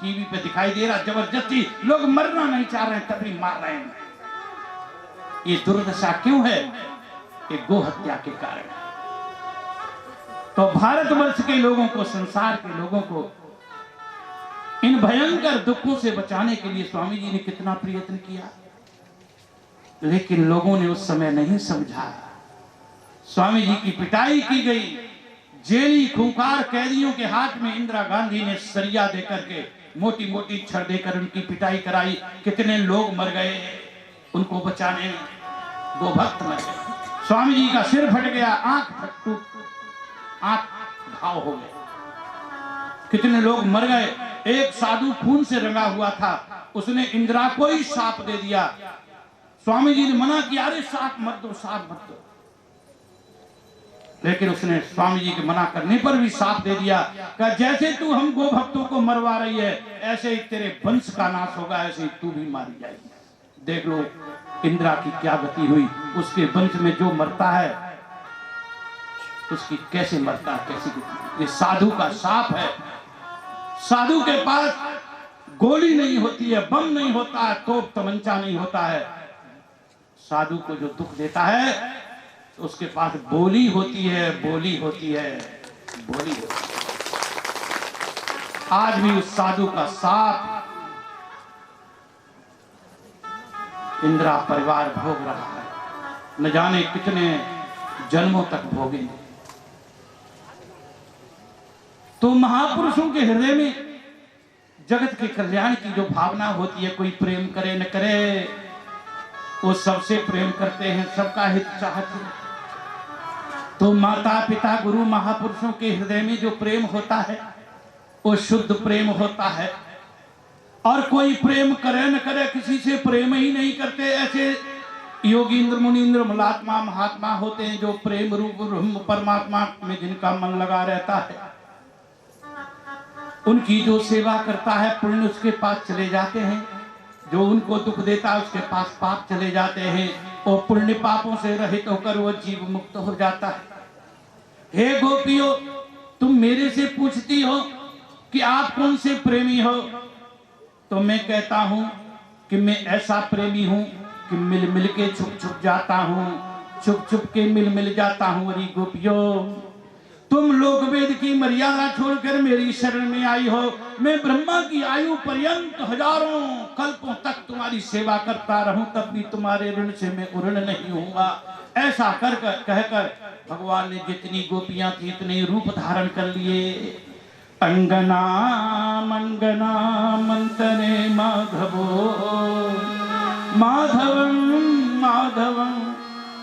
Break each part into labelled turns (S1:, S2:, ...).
S1: TV पे दिखाई दे रहा, जबरदस्ती लोग मरना नहीं चाह रहे हैं तब भी मार रहे हैं। ये दुर्दशा क्यों है? ये गो हत्या के कारण। तो भारतवर्ष के लोगों को, संसार के लोगों को इन भयंकर दुखों से बचाने के लिए स्वामी जी ने कितना प्रयत्न किया, लेकिन लोगों ने उस समय नहीं समझा। स्वामी जी की पिटाई की गई, जेली खूंखार कैदियों के हाथ में इंदिरा गांधी ने सरिया देकर के, मोटी मोटी छड़ देकर उनकी पिटाई कराई। कितने लोग मर गए उनको बचाने में, गोभक्त मर गए। स्वामी जी का सिर फट गया, आंख घाव हो गए, कितने लोग मर गए। एक साधु खून से रंगा हुआ था, उसने इंदिरा को ही साप दे दिया। स्वामी जी ने मना किया, अरे साप मत दो, साप मत दो, लेकिन उसने स्वामी जी के मना करने पर भी साप दे दिया। कहा जैसे तू हम गो भक्तों को मरवा रही है, ऐसे ही तेरे वंश का नाश होगा, ऐसे ही तू भी मारी जाएगी। देख लो इंदिरा की क्या गति हुई। उसके वंश में जो मरता है उसकी कैसे मरता है, कैसी गति। ये साधु का साप है। साधु के पास गोली नहीं होती है, बम नहीं होता है, तोप तमंचा नहीं होता है। साधु को जो दुख देता है उसके पास बोली होती है, बोली होती है, बोली होती है। आज भी उस साधु का साथ इंदिरा परिवार भोग रहा है, न जाने कितने जन्मों तक भोगेंगे। तो महापुरुषों के हृदय में जगत के कल्याण की जो भावना होती है, कोई प्रेम करे न करे, वो सबसे प्रेम करते हैं, सबका हित चाहते हैं। तो माता पिता गुरु महापुरुषों के हृदय में जो प्रेम होता है वो शुद्ध प्रेम होता है। और कोई प्रेम करे न करे, किसी से प्रेम ही नहीं करते, ऐसे योगींद्र मुनींद्र मलात्मा महात्मा होते हैं जो प्रेम रूप ब्रह्म परमात्मा में जिनका मन लगा रहता है। उनकी जो सेवा करता है पुण्य उसके पास चले जाते हैं, जो उनको दुख देता है उसके पास पाप चले जाते हैं, और पुण्य पापों से रहित होकर वो जीव मुक्त हो जाता है। हे गोपियों, तुम मेरे से पूछती हो कि आप कौन से प्रेमी हो, तो मैं कहता हूं कि मैं ऐसा प्रेमी हूं कि मिल मिल के छुप छुप जाता हूं, छुप छुप के मिल मिल जाता हूं। अरे गोपियों, तुम लोक वेद की मर्यादा छोड़कर मेरी शरण में आई हो। मैं ब्रह्मा की आयु पर्यंत हजारों कल्पों तक तुम्हारी सेवा करता रहूं, तब भी तुम्हारे ऋण से मैं उऋण नहीं होऊंगा। ऐसा कर कहकर भगवान ने जितनी गोपियां थी इतने रूप धारण कर लिए। अंगना मंगना मंतरे माधवो, माधवं माधवं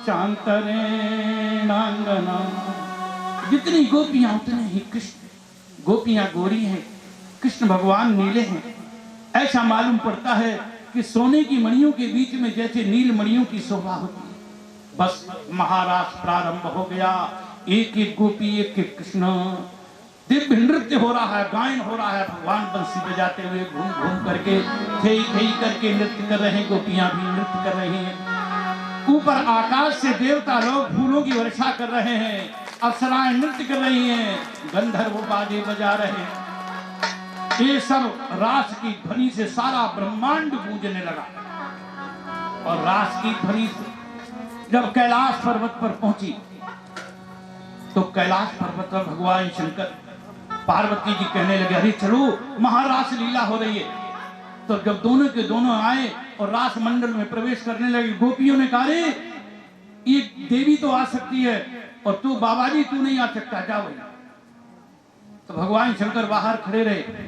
S1: चांतरे नांगना। जितनी गोपियां उतने ही कृष्ण। गोपियां गोरी हैं, कृष्ण भगवान नीले हैं। ऐसा मालूम पड़ता है कि सोने की मणियों के बीच में जैसे नील मणियों की शोभा होती है। बस महारास प्रारंभ हो गया, एक एक गोपी एक एक कृष्ण। दिव्य नृत्य हो रहा है, गायन हो रहा है, भगवान बंसी बजाते हुए घूम घूम करके खेई खेई करके नृत्य कर रहे हैं, गोपियां भी नृत्य कर रही हैं। ऊपर आकाश से देवता लोग फूलों की वर्षा कर रहे हैं, अप्सराएं नृत्य कर रही हैं, गंधर्व बाजे बजा रहे हैं। ये सब रास की ध्वनि से सारा ब्रह्मांड गूंजने लगा। और रास की ध्वनि जब कैलाश पर्वत पर पहुंची तो कैलाश पर्वत पर भगवान शंकर पार्वती जी कहने लगे, अरे चलो महारास लीला हो रही है। तो जब दोनों के दोनों आए और रास मंडल में प्रवेश करने लगे, गोपियों ने कहा, रे ये देवी तो आ सकती है और तू बाबा जी तू नहीं आ सकता, जाओ। तो भगवान शंकर बाहर खड़े रहे।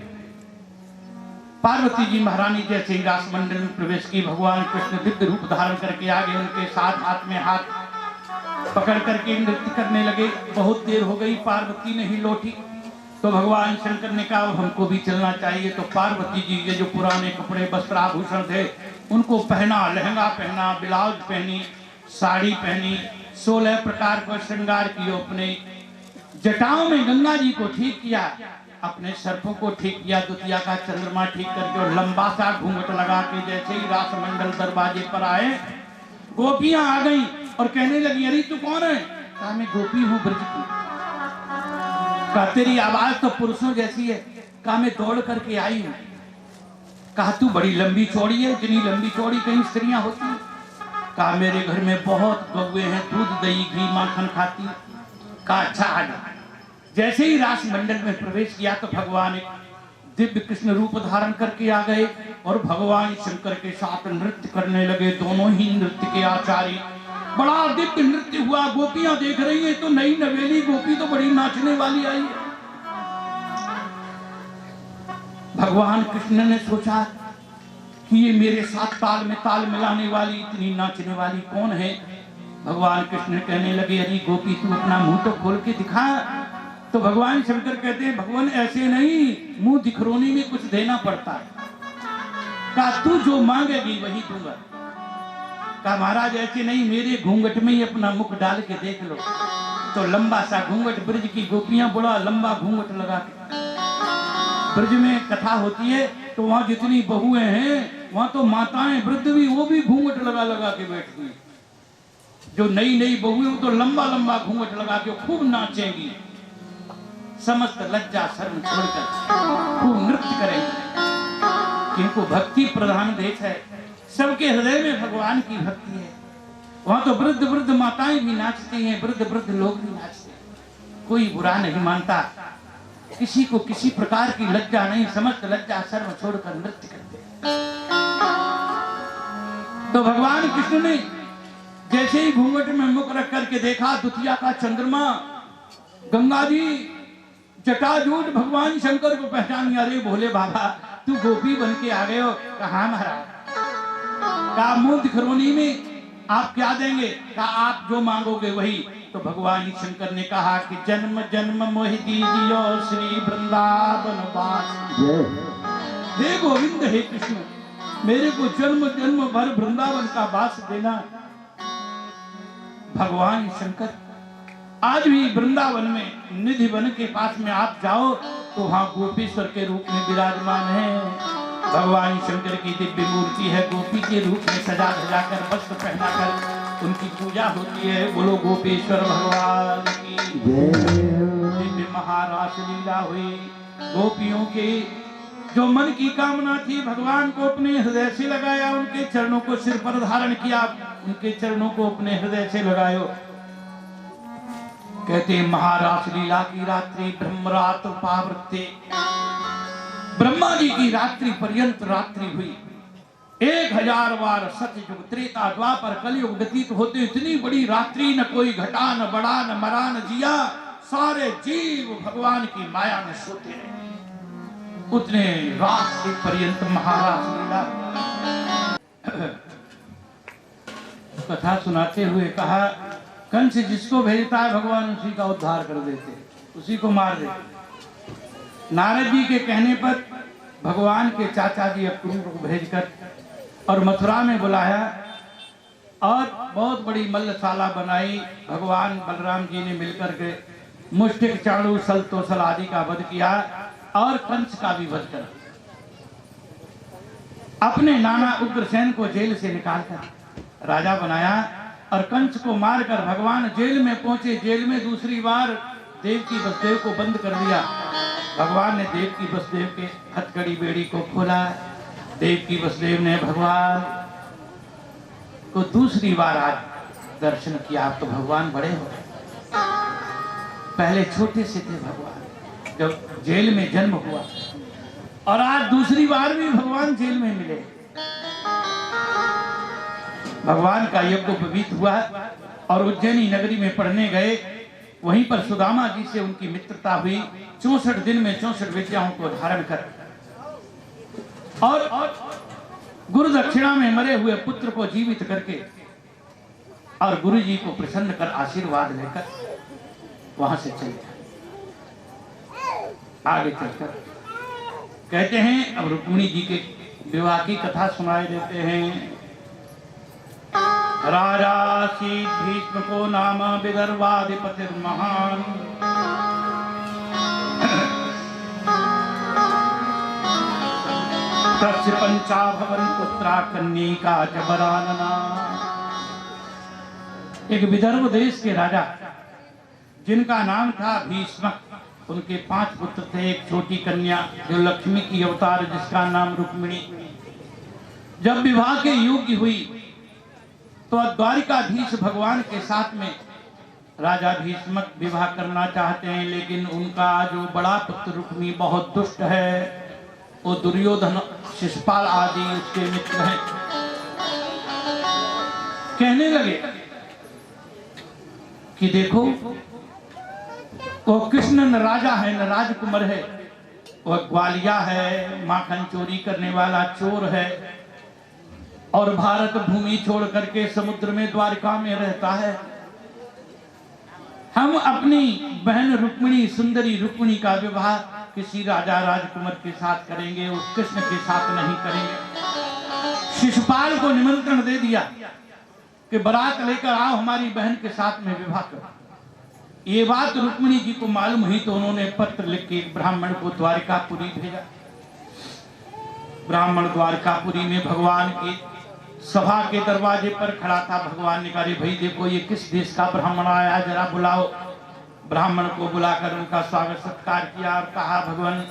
S1: पार्वती जी महारानी जैसे ही रास मंडल में प्रवेश की, भगवान कृष्ण दिव्य रूप धारण करके आगे उनके साथ हाथ में हाथ पकड़ करके नृत्य करने लगे। बहुत देर हो गई, पार्वती नहीं लौटी। तो भगवान शंकर ने कहा हमको भी चलना चाहिए। तो पार्वती जी के जो पुराने कपड़े वस्त्राभूषण थे उनको पहना, लहंगा पहना, ब्लाउज पहनी, साड़ी पहनी, 16 प्रकार का श्रृंगार किया। अपने जटाओं में गंगा जी को ठीक किया, अपने सर्पों को ठीक किया, द्वितीया का चंद्रमा ठीक करके और लंबा सा घूंघट लगा के जैसे ही रास मंडल दरवाजे पर आए, गोपियां आ गई और कहने लगी, अरे तू कौन है? कहा मैं गोपी हूँ ब्रज की। कहा तेरी आवाज तो पुरुषों जैसी है। कहा मैं दौड़ करके आई हूँ। कहा तू बड़ी लंबी चौड़ी है, इतनी लंबी चौड़ी कहीं स्त्रियां होती हैं? कहा मेरे घर में बहुत गौएं हैं, दूध दही घी माखन खाती। कहा अच्छा आ जा। जैसे ही रास मंडल में प्रवेश किया तो भगवान एक दिव्य कृष्ण रूप धारण करके आ गए और भगवान शंकर के साथ नृत्य करने लगे। दोनों ही नृत्य के आचार्य। बड़ा दिव्य नृत्य हुआ, गोपियां देख रही हैं तो नई नवेली गोपी तो बड़ी नाचने वाली आई है। भगवान कृष्ण ने सोचा कि ये मेरे साथ ताल में ताल मिलाने वाली, इतनी नाचने वाली कौन है? भगवान कृष्ण कहने लगे अरे गोपी तू अपना मुंह तो खोल के दिखा। तो भगवान शंकर कहते हैं भगवान ऐसे नहीं, मुंह दिखरोनी में कुछ देना पड़ता है। कहा तू जो मांगेगी वही दूंगा। कहा महाराज ऐसे नहीं, मेरे घूंघट में ही अपना मुख डाल के देख लो। तो लंबा सा घूंघट, ब्रज की गोपियां बड़ा लंबा घूंघट लगा के, ब्रज में कथा होती है तो वहां जितनी बहुएं हैं वहां तो माताएं वृद्ध भी वो भी घूंघट लगा लगा के बैठती हैं। जो नई नई बहुएं तो लंबा लंबा घूंघट लगा के खूब नाचेंगी, समस्त लज्जा शर्म छोड़कर खूब नृत्य करेंगे, क्योंकि भक्ति प्रधान देश है। सबके हृदय में भगवान की भक्ति है। वहां तो वृद्ध वृद्ध माताएं भी नाचती हैं, वृद्ध वृद्ध लोग भी नाचते हैं। कोई बुरा नहीं मानता, किसी को किसी प्रकार की लज्जा नहीं, समस्त लज्जा शर्म छोड़कर नृत्य करते हैं। तो भगवान कृष्ण ने जैसे ही घूंघट में मुख रख करके देखा, दुतिया का चंद्रमा, गंगा जी, जटाजूट, भगवान शंकर को पहचान। अरे भोले बाबा तू गोपी बन के आ गए हो? कहा महाराज। कहा मुंह दिखरोनी में आप क्या देंगे? कहा आप जो मांगोगे वही। तो भगवान शंकर ने कहा कि जन्म जन्म मोहि दीजियो श्री वृंदावन वास। हे गोविंद हे कृष्ण, मेरे को जन्म जन्म भर वृंदावन का वास देना। भगवान शंकर आज भी वृंदावन में निधि वन के पास में आप जाओ तो वहां गोपीश्वर के रूप में विराजमान है। भगवान शंकर की दिव्य मूर्ति है, गोपी के रूप में सजा धजा कर वस्त्र पहनाकर उनकी पूजा होती है। बोलो गोपेश्वर भगवान की दिव्य महारास लीला हुई। गोपियों के जो मन की कामना थी भगवान को अपने हृदय से लगाया, उनके चरणों को सिर पर धारण किया, उनके चरणों को अपने हृदय से लगायो। कहते महारास लीला की रात्रि ब्रह्मरात्र पावृत्ते, ब्रह्मा जी की रात्रि पर्यंत रात्रि हुई। 1000 बार सतयुग त्रेता द्वापर कलयुग व्यतीत होते इतनी बड़ी रात्रि, न कोई घटा न बड़ा न मरा न जिया, सारे जीव भगवान की माया में सोते रहे। उतने रात के पर्यंत महारास लीला। कथा सुनाते हुए कहा कंस जिसको भेजता है भगवान उसी का उद्धार कर देते, उसी को मार देते। नारद जी के कहने पर भगवान के चाचा जी अक्रूर को भेजकर और मथुरा में बुलाया और बहुत बड़ी मल्लशाला बनाई। भगवान बलराम जी ने मिलकर के मुष्टिक, चाणू, सल, तोसल आदि का वध किया और कंस का भी वध करा। अपने नाना उग्रसेन को जेल से निकालकर राजा बनाया और कंस को मारकर भगवान जेल में पहुंचे। जेल में दूसरी बार देवकी वसुदेव को बंद कर दिया। भगवान ने देवकी वसुदेव के हथकड़ी बेड़ी को खोला। देवकी वसुदेव ने भगवान को दूसरी बार आज दर्शन किया। आप तो भगवान बड़े हो गए, पहले छोटे से थे भगवान जब जेल में जन्म हुआ, और आज दूसरी बार भी भगवान जेल में मिले। भगवान का यज्ञोपवीत हुआ और उज्जैनी नगरी में पढ़ने गए। वहीं पर सुदामा जी से उनकी मित्रता हुई। 64 दिन में 64 विद्याओं को धारण कर और गुरु दक्षिणा में मरे हुए पुत्र को जीवित करके और गुरु जी को प्रसन्न कर आशीर्वाद लेकर वहां से चले आगे चलकर कहते हैं। अब रुक्मिणी जी के विवाह की कथा सुनाई देते हैं। राजा सी भीष्म को नाम विदर्भाधिपति महान, तस्य पंचाभवन पुत्रा कन्यका जबरानना। एक विदर्भ देश के राजा जिनका नाम था भीष्म, उनके 5 पुत्र थे, एक छोटी कन्या जो लक्ष्मी की अवतार, जिसका नाम रुक्मिणी। जब विवाह के योग्य हुई तो द्वारिकाधीश भगवान के साथ में राजा भीष्मक विवाह करना चाहते हैं, लेकिन उनका जो बड़ा पुत्र रुक्मी बहुत दुष्ट है। वो दुर्योधन, शिशुपाल आदि उसके मित्र हैं। कहने लगे कि देखो, वो कृष्ण न राजा है न राजकुमार है, वह ग्वालिया है, माखन चोरी करने वाला चोर है और भारत भूमि छोड़ करके समुद्र में द्वारका में रहता है। हम अपनी बहन रुक्मिणी, सुंदरी रुक्मिणी का विवाह किसी राजा राजकुमार के साथ करेंगे, उस कृष्ण के साथ नहीं करेंगे। शिशुपाल को निमंत्रण दे दिया कि बारात लेकर आओ, हमारी बहन के साथ में विवाह करो। ये बात रुक्मिणी जी को मालूम हुई तो उन्होंने पत्र लिख के ब्राह्मण को द्वारिकापुरी भेजा। ब्राह्मण द्वारिकापुरी में भगवान की सभा के दरवाजे पर खड़ा था। भगवान ने कहा, भाई देखो, ये किस देश का ब्राह्मण आया, जरा बुलाओ। ब्राह्मण को बुलाकर उनका स्वागत सत्कार किया और कहा, भगवान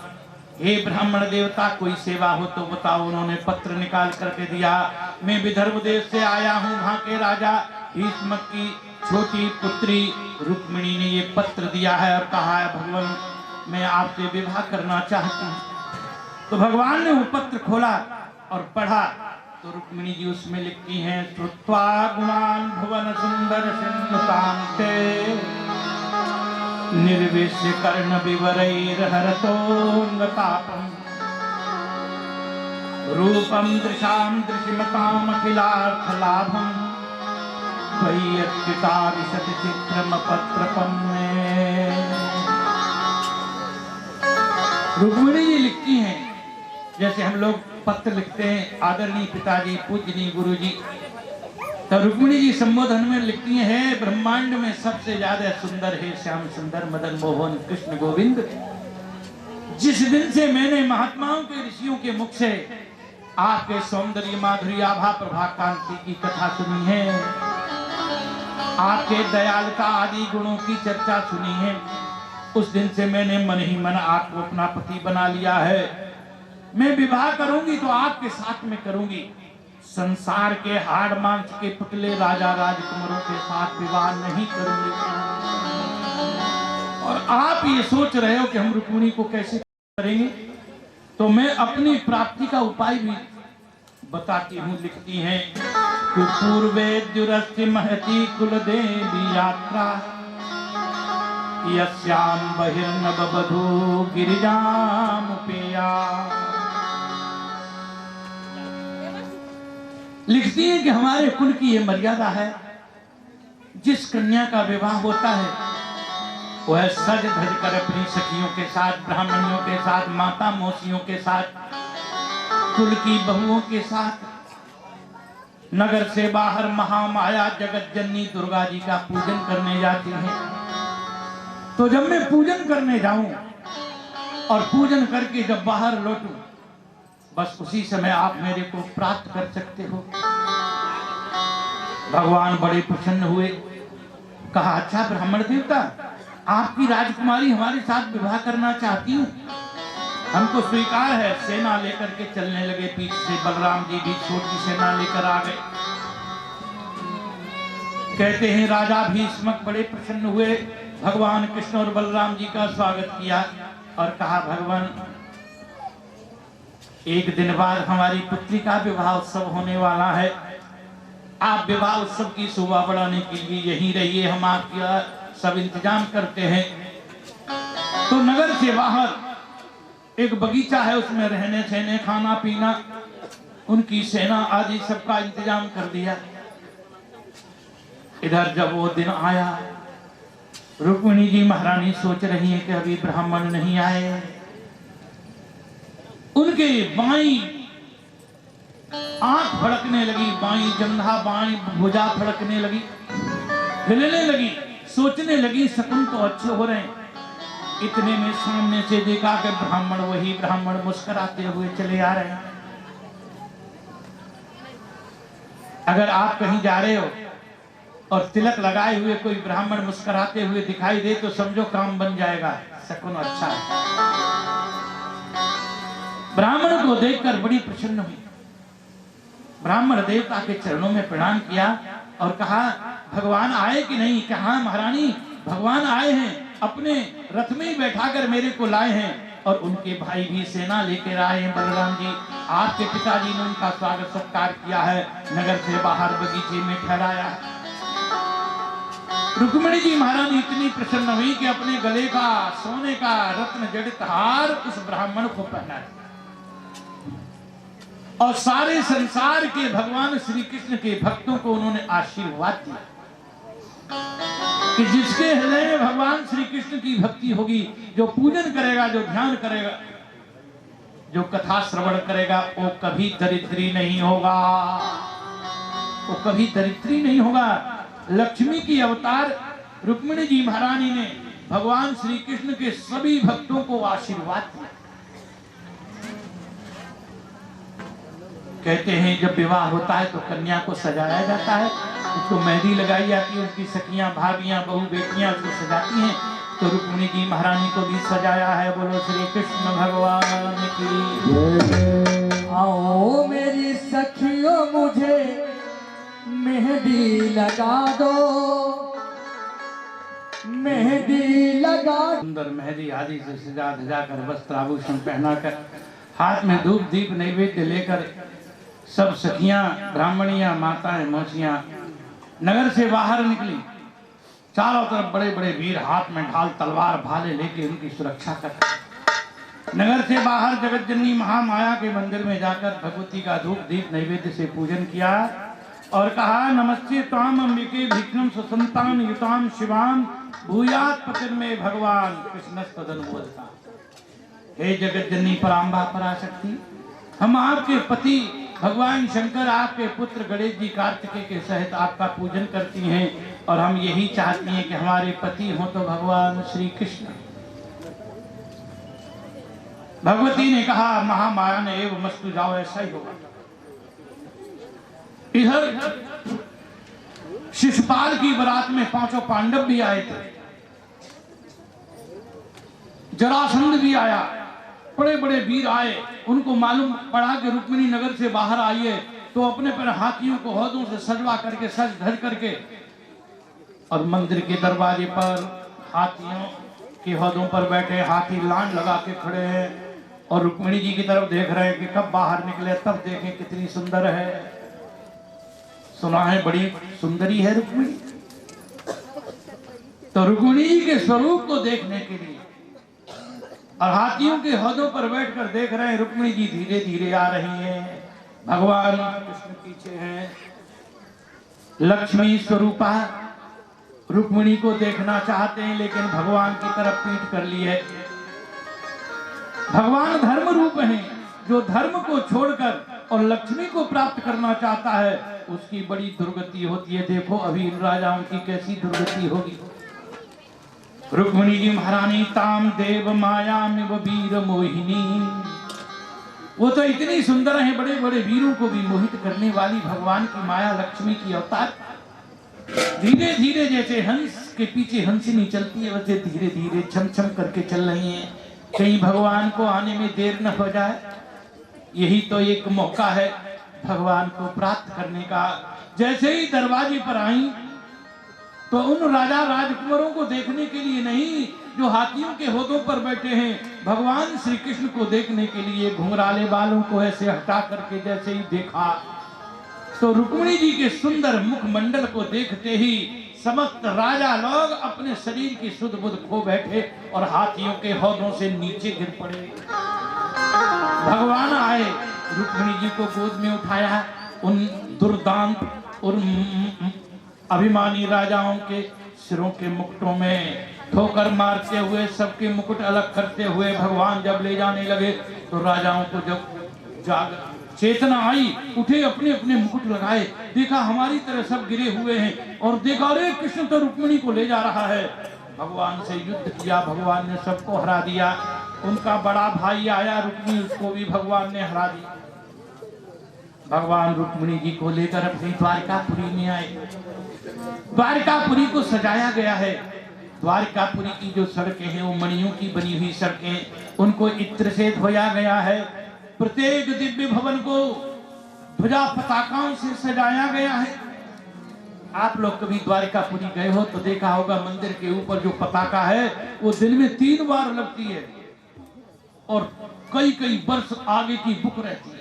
S1: हे ब्राह्मण देवता, कोई सेवा हो तो बताओ। उन्होंने पत्र निकाल करके दिया, मैं विदर्भ देश से आया हूँ, वहां के राजा भीष्मक की छोटी पुत्री रुक्मिणी ने ये पत्र दिया है और कहा है, भगवान मैं आपसे विवाह करना चाहती हूँ। तो भगवान ने वो पत्र खोला और पढ़ा तो रुक्मिणी जी उसमें लिखती हैं, श्रुत्वा गुणान भुवन सुंदर सिंधुकांते निर्विश्य कर्ण विवरैर्हरतोन्नतापम् रूपम दृशाम दृशिमताम अखिलार्थ लाभम त्वयि अर्चिता विशति चित्रम पत्रपम में। रुक्मिणी जी लिखती हैं, जैसे हम लोग पत्र लिखते हैं, आदरणीय पिताजी, पूजनीय गुरुजी, तो रुक्मिणी जी संबोधन में लिखती हैं, ब्रह्मांड में सबसे ज्यादा सुंदर है श्याम सुंदर मदन मोहन कृष्ण गोविंद। जिस दिन से मैंने महात्माओं के, ऋषियों के मुख से आपके सौंदर्य माधुर्य आभा प्रभा कांति की कथा सुनी है, आपके दयालुता आदि गुणों की चर्चा सुनी है, उस दिन से मैंने मन ही मन आपको अपना पति बना लिया है। मैं विवाह करूंगी तो आपके साथ में करूंगी, संसार के हाड़ मांस के पुतले राजा राजकुमारों के साथ विवाह नहीं करूंगी। और आप ये सोच रहे हो कि हम रुक्मिणी को कैसे करेंगे, तो मैं अपनी प्राप्ति का उपाय भी बताती हूँ। लिखती हैं, पूर्वे दुरस्ति महती कुल देवी यात्रा यस्याम बहिर्नव बधू गिरिजामुपेया। लिखती है कि हमारे कुल की ये मर्यादा है, जिस कन्या का विवाह होता है वह सज धज कर अपनी सखियों के साथ, ब्राह्मणियों के साथ, माता मौसियों के साथ, कुल की बहुओं के साथ नगर से बाहर महामाया जगत जननी दुर्गा जी का पूजन करने जाती है। तो जब मैं पूजन करने जाऊं और पूजन करके जब बाहर लौटूं, बस उसी समय आप मेरे को प्राप्त कर सकते हो। भगवान बड़े प्रसन्न हुए, कहा, अच्छा ब्राह्मण देवता, आपकी राजकुमारी हमारे साथ विवाह करना चाहती हूँ, हमको स्वीकार है। सेना लेकर के चलने लगे, पीछे से बलराम जी भी छोटी सेना लेकर आ गए। कहते हैं राजा भीष्मक बड़े प्रसन्न हुए, भगवान कृष्ण और बलराम जी का स्वागत किया और कहा, भगवान एक दिन बाद हमारी पुत्री का विवाह उत्सव होने वाला है, आप विवाह उत्सव की शोभा बढ़ाने के लिए यहीं रहिए, हम आपका सब इंतजाम करते हैं। तो नगर से बाहर एक बगीचा है, उसमें रहने सहने खाना पीना, उनकी सेना आदि सबका इंतजाम कर दिया। इधर जब वो दिन आया, रुक्मिणी जी महारानी सोच रही है कि अभी ब्राह्मण नहीं आए। उनके बाईं आंख फड़कने लगी, बाईं जंघा, बाईं भुजा फड़कने लगी, हिलने लगी, सोचने लगी शकुन तो अच्छे हो रहे हैं। इतने में सामने से देखा कि ब्राह्मण, वही ब्राह्मण मुस्कुराते हुए चले आ रहे हैं। अगर आप कहीं जा रहे हो और तिलक लगाए हुए कोई ब्राह्मण मुस्कुराते हुए दिखाई दे तो समझो काम बन जाएगा। शकुन अच्छा है। ब्राह्मण को देखकर बड़ी प्रसन्न हुई। ब्राह्मण देवता के चरणों में प्रणाम किया और कहा, भगवान आए कि नहीं? कहा, महारानी भगवान आए हैं, अपने रथ में ही बैठाकर मेरे को लाए हैं और उनके भाई भी सेना लेकर आए हैं। बलराम जी, आपके पिताजी ने उनका स्वागत सत्कार किया है, नगर से बाहर बगीचे में ठहराया है। रुक्मिणी जी महारानी इतनी प्रसन्न हुई कि अपने गले का सोने का रत्न जड़ित हार उस ब्राह्मण को पहनाया और सारे संसार के भगवान श्री कृष्ण के भक्तों को उन्होंने आशीर्वाद दिया कि जिसके हृदय में भगवान श्री कृष्ण की भक्ति होगी, जो पूजन करेगा, जो ध्यान करेगा, जो कथा श्रवण करेगा, वो कभी दरिद्री नहीं होगा, वो कभी दरिद्री नहीं होगा। लक्ष्मी की अवतार रुक्मिणी जी महारानी ने भगवान श्री कृष्ण के सभी भक्तों को आशीर्वाद दिया। कहते हैं जब विवाह होता है तो कन्या को सजाया जाता है, उसको मेहंदी लगाई जाती है, उसकी सखियां, भाभियां, बहू, बेटियां उसको सजाती हैं। तो रुक्मिणी जी महारानी को भी सजाया है। बोलो श्री कृष्ण भगवान की।
S2: आओ मेरी सखियों मुझे मेहंदी लगा दो, मेहंदी लगा।
S1: सुंदर मेहंदी आदि से सजा धजा कर, वस्त्र आभूषण पहनाकर, हाथ में धूप दीप नैवेद्य लेकर सब सखियां, ब्राह्मणियां, माताएं, मौसियां नगर से बाहर निकली। चारों तरफ बड़े बड़े वीर हाथ में ढाल, तलवार, भाले लेके उनकी सुरक्षा कर नगर से बाहर जगत जननी महामाया के मंदिर में जाकर भगवती का धूप दीप नैवेद्य से पूजन किया और कहा, नमस्ते ताम अंबिके विक्रम सुसंतान युताम शिवाम भूयात पतिन में भगवान कृष्ण तदनुमोदता। हे जगत जननी पराम्बा पराशक्ति, हम आपके पति भगवान शंकर, आपके पुत्र गणेश जी कार्तिकेय के सहित आपका पूजन करती हैं और हम यही चाहती हैं कि हमारे पति हो तो भगवान श्री कृष्ण। भगवती ने कहा, महामाया ने एवं मस्तु जाओ, ऐसा ही होगा। इधर शिशुपाल की बारात में 5 पांडव भी आए थे, जरासंध भी आया, बड़े बड़े वीर आए। उनको मालूम पड़ा कि रुक्मिणी नगर से बाहर आई है तो अपने पर हाथियों को हौदों से सजवा करके, सज धज करके और मंदिर के दरवाजे पर हाथियों के हौदों पर बैठे हाथी लान लगा के खड़े हैं और रुक्मिणी जी की तरफ देख रहे हैं कि कब बाहर निकले, तब देखें कितनी सुंदर है। सुना है बड़ी सुंदरी है रुक्मिणी। तो रुक्मिणी जी के स्वरूप को देखने के लिए और हाथियों के हौदों पर बैठकर देख रहे हैं। रुक्मिणी जी धीरे धीरे आ रही हैं, भगवान कृष्ण पीछे हैं। लक्ष्मी स्वरूपा रुक्मिणी को देखना चाहते हैं लेकिन भगवान की तरफ पीठ कर ली है। भगवान धर्म रूप हैं, जो धर्म को छोड़कर और लक्ष्मी को प्राप्त करना चाहता है उसकी बड़ी दुर्गति होती है। देखो अभी इन राजाओं की कैसी दुर्गति होगी। रुक्मिणी जी महारानी ताम देव मायामिव वीर मोहिनी, वो तो इतनी सुंदर है, बड़े बड़े वीरों को भी मोहित करने वाली भगवान की माया लक्ष्मी की अवतार। धीरे धीरे जैसे हंस के पीछे हंसिनी चलती है वैसे धीरे धीरे छम छम करके चल रही हैं, कहीं भगवान को आने में देर न हो जाए। यही तो एक मौका है भगवान को प्राप्त करने का। जैसे ही दरवाजे पर आई तो उन राजा राजकुमारों को देखने के लिए नहीं जो हाथियों के होदों पर बैठे हैं, भगवान श्री कृष्ण को देखने के लिए घुंघराले बालों को ऐसे हटा करके जैसे ही देखा तो रुक्मिणी जी के सुंदर मुखमंडल को देखते ही समस्त राजा लोग अपने शरीर की सुध बुध खो बैठे और हाथियों के हौदों से नीचे गिर पड़े। भगवान आए, रुक्मिणी जी को गोद में उठाया, उन दुर्दांत और अभिमानी राजाओं के सिरों के मुकुटों में ठोकर मारते हुए, सबके मुकुट अलग करते हुए भगवान जब ले जाने लगे तो राजाओं को जब चेतना आई, उठे, अपने अपने मुकुट लगाए, देखा हमारी तरह सब गिरे हुए हैं और देखा अरे कृष्ण तो रुक्मिणी को ले जा रहा है। भगवान से युद्ध किया, भगवान ने सबको हरा दिया। उनका बड़ा भाई आया रुक्मिणी, उसको भी भगवान ने हरा दिया। भगवान रुक्मिणी जी को लेकर अपनी द्वारकापुरी में आए। द्वारकापुरी को सजाया गया है, द्वारिकापुरी की जो सड़कें हैं वो मणियों की बनी हुई सड़कें, उनको इत्र से धोया गया है। प्रत्येक दिव्य भवन को ध्वजा पताकाओं से सजाया गया है। आप लोग कभी द्वारिकापुरी गए हो तो देखा होगा मंदिर के ऊपर जो पताका है वो दिन में 3 बार लगती है और कई कई वर्ष आगे की बुक रहती है।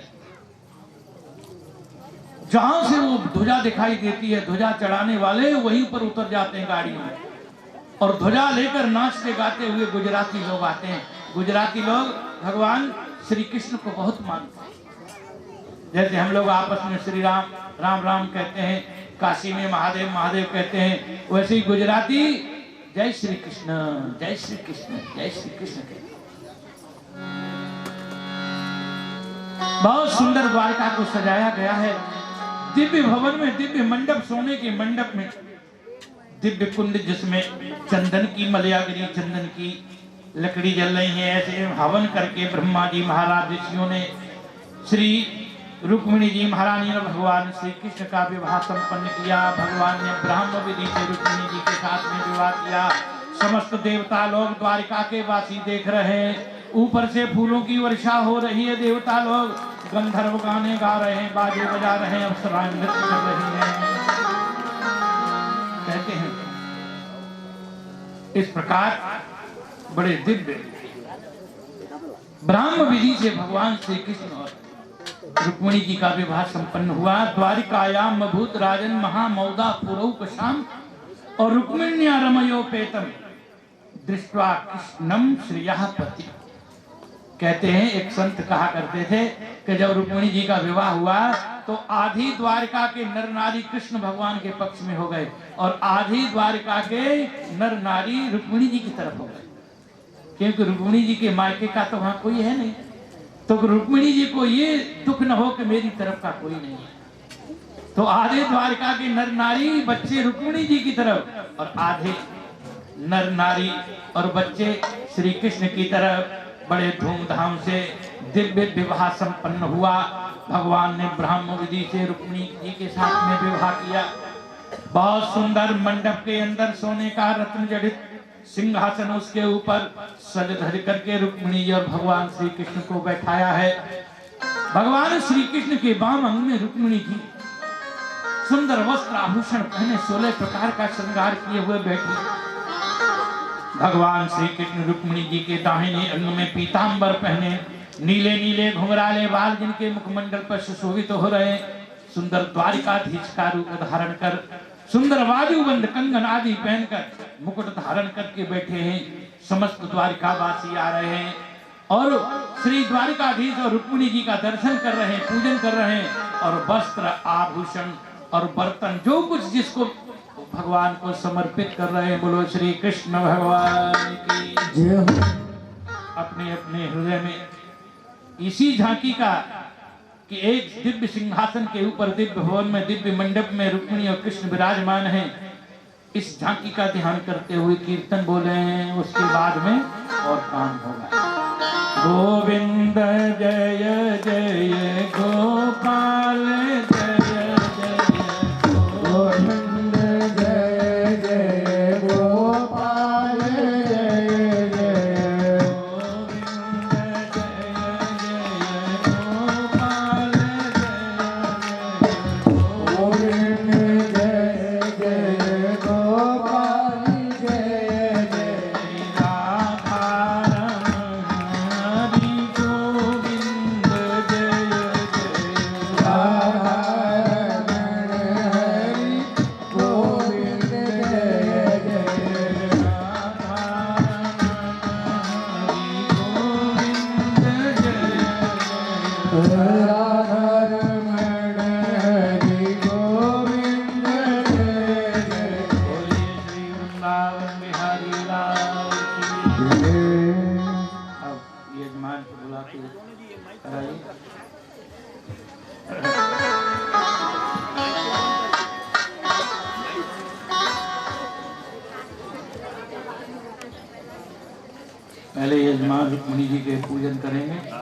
S1: जहां से वो ध्वजा दिखाई देती है, ध्वजा चढ़ाने वाले वहीं पर उतर जाते हैं गाड़ियों में और ध्वजा लेकर नाचते गाते हुए गुजराती लोग आते हैं। गुजराती लोग भगवान श्री कृष्ण को बहुत मानते हैं। जैसे हम लोग आपस में श्री राम राम राम कहते हैं, काशी में महादेव महादेव कहते हैं, वैसे ही गुजराती जय श्री कृष्ण जय श्री कृष्ण जय श्री कृष्ण कहते हैं। बहुत सुंदर द्वारका को सजाया गया है। दिव्य भवन में दिव्य मंडप, सोने के मंडप में दिव्य कुंड जिसमें चंदन की मलयागिरी, चंदन की लकड़ी जल रही है। ऐसे हवन करके ब्रह्मा जी महाराज ऋषियों ने श्री रुक्मिणी जी महारानी ने भगवान श्री कृष्ण का विवाह संपन्न किया। भगवान ने ब्राह्मण विधि से रुक्मिणी जी के साथ में विवाह किया। समस्त देवता लोग द्वारिका के वासी देख रहे हैं। ऊपर से फूलों की वर्षा हो रही है। देवता लोग गंधर्व गाने गा रहे हैं, बाजे बजा रहे हैं, अप्सराएं नृत्य कर रही हैं। कहते हैं इस प्रकार बड़े दिव्य ब्राह्म विधि से भगवान श्री कृष्ण और रुक्मिणी जी का विवाह संपन्न हुआ। द्वारिकायाम भूत राजन महामौदा पुरौकशाम और रुक्मिण्या रमयोपेतम दृष्ट्वा कृष्णम श्रियः पति। कहते हैं एक संत कहा करते थे कि जब रुक्मिणी जी का विवाह हुआ तो आधी द्वारिका के नर नारी कृष्ण भगवान के पक्ष में हो गए और आधी द्वारिका के नर नारी रुक्मिणी जी की तरफ हो गए, क्योंकि रुक्मिणी जी के मायके का तो वहां कोई है नहीं। तो रुक्मिणी जी को ये दुख न हो कि मेरी तरफ का कोई नहीं है, तो आधे द्वारिका के नर नारी बच्चे रुक्मिणी जी की तरफ और आधे नर नारी और बच्चे श्री कृष्ण की तरफ। बड़े धूमधाम से दिव्य विवाह संपन्न हुआ। भगवान ने ब्राह्म विधि से रुक्मिणी जी के साथ में विवाह किया। बहुत सुंदर मंडप के अंदर सोने का रत्न जड़ित सिंहासन, उसके ऊपर सज धज करके रुक्मिणी जी और भगवान श्री कृष्ण को बैठाया है। भगवान श्री कृष्ण के वाम अंग में रुक्मिणी जी सुंदर वस्त्र आभूषण पहने 16 प्रकार का श्रृंगार किए हुए बैठी। भगवान श्री कृष्ण रुक्मिणी जी के दाहिने अंग में पीतांबर पहने, नीले नीले घुंघराले बाल जिनके मुखमंडल पर सुशोभित हो रहे, सुंदर द्वारिकाधीश का रूप धारण कर, सुंदर बाजूबंद कंगन आदि पहनकर मुकुट धारण करके बैठे हैं। समस्त द्वारिकावासी आ रहे हैं और श्री द्वारिकाधीश और रुक्मिणी जी का दर्शन कर रहे हैं, पूजन कर रहे हैं और वस्त्र आभूषण और बर्तन जो कुछ जिसको भगवान को समर्पित कर रहे हैं। बोलो श्री कृष्ण भगवान की जय। अपने अपने हृदय में इसी झांकी का कि एक दिव्य सिंहासन के ऊपर दिव्य भवन में दिव्य मंडप में रुक्मिणी और कृष्ण विराजमान हैं, इस झांकी का ध्यान करते हुए कीर्तन बोले हैं। उसके बाद में और काम होगा। गोविंद जय जय गोपाल जय जय गोविंद जय जय गोपाल जय जय गोविंद जय जय गोपाल जय जय राधा हरि गोविंद जय जय राधा पहले यजमान रुक्मिणी जी के पूजन करेंगे।